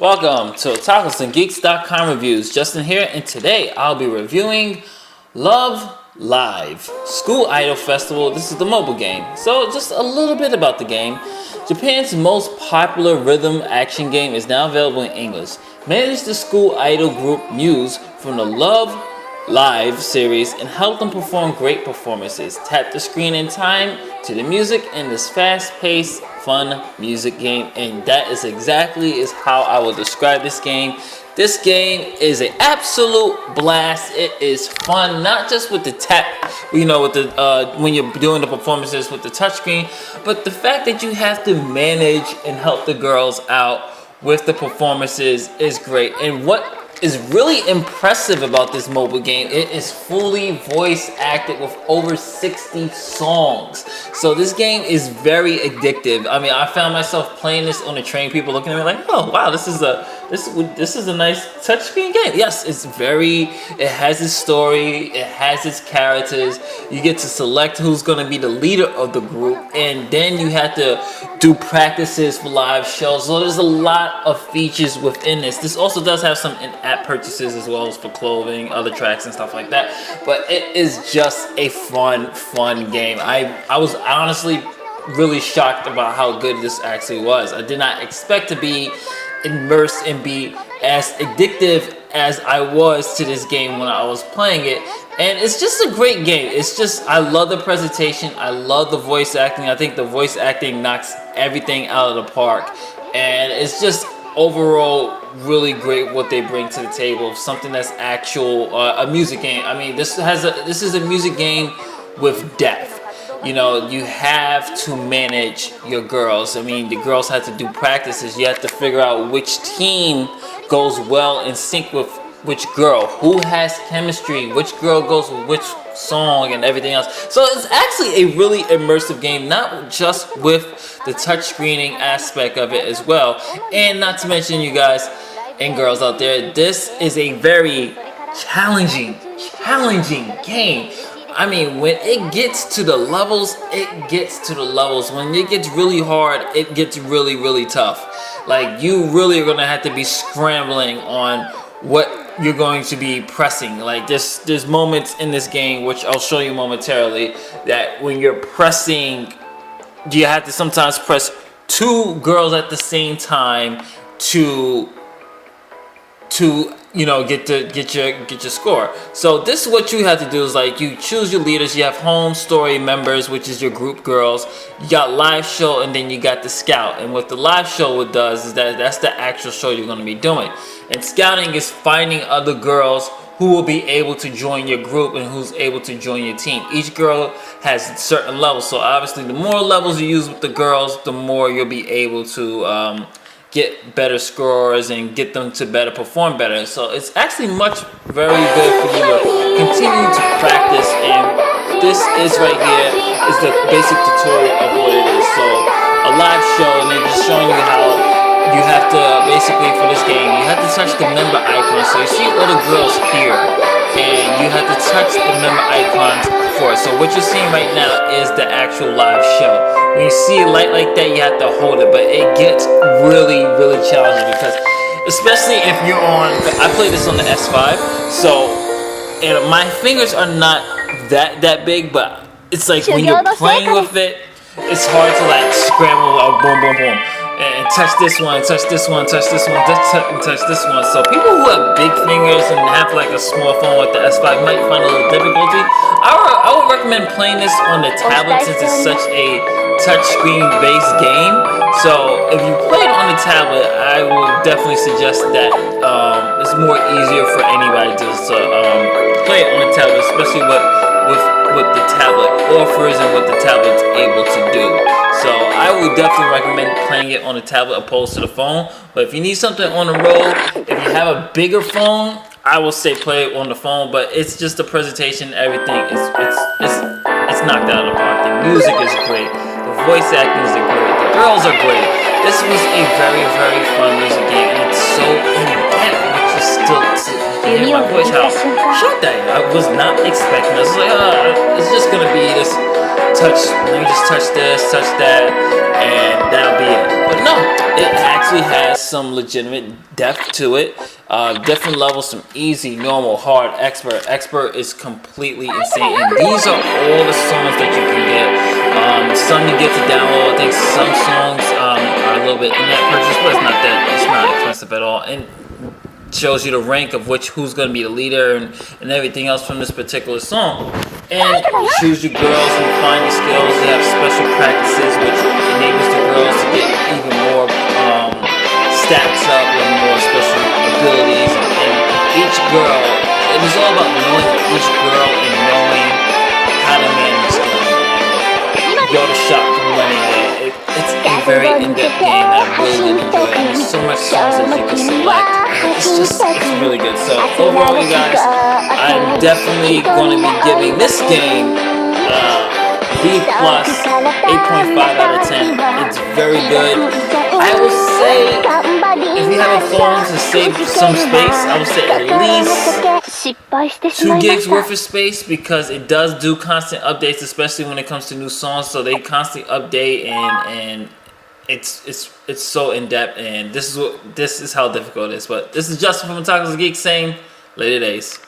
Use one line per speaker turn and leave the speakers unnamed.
Welcome to TacosandGeeks.com reviews. Justin here, and today I'll be reviewing LoveLive School Idol Festival. This is the mobile game. So just a little bit about the game. Japan's most popular rhythm action game is now available in English. Manage the school idol group Muse from the LoveLive series and help them perform great performances. Tap the screen in time to the music in this fast-paced, fun music game, and that is exactly how I will describe this game. This game is an absolute blast. It is fun, not just with the tap, with the when you're doing the performances with the touchscreen, but the fact that you have to manage and help the girls out with the performances is great. And what is really impressive about this mobile game, it is fully voice acted with over 60 songs. So this game is very addictive. I mean, I found myself playing this on the train, people looking at me like, oh wow, this is a nice touchscreen game. Yes, it has its story, it has its characters. You get to select who's gonna be the leader of the group, and then you have to do practices for live shows. So there's a lot of features within this. This also does have some in-app purchases as well as for clothing, other tracks and stuff like that. But it is just a fun game. I was honestly really shocked about how good this actually was. I did not expect to be immersed and be as addictive as I was to this game when I was playing it. And it's just a great game. I love the presentation. I love the voice acting. I think the voice acting knocks everything out of the park. And it's just overall really great what they bring to the table. Something that's actual, a music game. I mean, this is a music game with depth. You have to manage your girls. I mean, the girls have to do practices. You have to figure out which team goes well in sync with which girl, who has chemistry, which girl goes with which song and everything else. So it's actually a really immersive game, not just with the touch screening aspect of it as well. And not to mention, you guys and girls out there, this is a very challenging game. I mean, when it gets to the levels, it gets to the levels. When it gets really hard, it gets really tough. Like, you really are gonna have to be scrambling on what you're going to be pressing. Like, there's moments in this game, which I'll show you momentarily, that when you're pressing, you have to sometimes press two girls at the same time to get your score. So this is what you have to do, is like, you choose your leaders. You have home story members, which is your group girls. You got live show, and then you got the scout. And what the live show does is that's the actual show you're going to be doing. And scouting is finding other girls who will be able to join your group and who's able to join your team. Each girl has certain levels. So obviously, the more levels you use with the girls, the more you'll be able to get better scores and get them to perform better. So it's actually very good for you to continue to practice. And this is right here is the basic tutorial of what it is. So a live show, and they're just showing you how you have to, basically for this game, you have to touch the member icon. So you see all the girls here, and you have to touch the member icons for it. So what you're seeing right now is the actual live show. When you see a light like that, you have to hold it, but it gets really challenging, because especially if you're on, I play this on the S5, so, and my fingers are not that big, but it's like when you're playing with it, it's hard to like scramble, boom, and touch this one, touch this one, touch this one, touch this one. So people who have big fingers and have like a small phone like the S5 might find a little difficulty. I would recommend playing this on the tablet, since it's such a touchscreen based game. So if you play it on the tablet, I would definitely suggest that it's more easier for anybody to play it on the tablet, especially what the tablet offers and what the tablet's able to do. So I would definitely recommend playing it on the tablet opposed to the phone. But if you need something on the road, if you have a bigger phone, I will say play it on the phone. But it's just the presentation, everything it's knocked out of the park. The music is great. The voice acting is great. The girls are great. This was a very fun music game, and it's so in-depth, which is still, you hear my voice, how shocked I am. I was not expecting this. It's like, it's just gonna be this touch, let me just touch this, touch that, and that'll be it. But no, it actually has some legitimate depth to it. Different levels from easy, normal, hard, expert. Expert is completely insane. And these are all the songs that you can get. Some you get to download. I think some songs are a little bit in-app purchase, but it's not expensive at all. And shows you the rank of who's going to be the leader and everything else from this particular song. And choose your girls and find your skills. You have special practices which enables the girls to get even more stats up and more special abilities. And each girl, it is all about knowing each girl and knowing how to manage them. And go to shop for money. It's a very in-depth game that I really enjoy. And there's so much songs that you can select. It's really good. So overall, you guys, I'm definitely going to be giving this game B+, 8.5 out of 10. It's very good. I would say, if you have a phone to save some space, I would say at least 2 gigs worth of space, because it does do constant updates, especially when it comes to new songs. So they constantly update, and it's so in depth, and this is how difficult it is. But this is Justin from Otakus and Geeks saying, later days.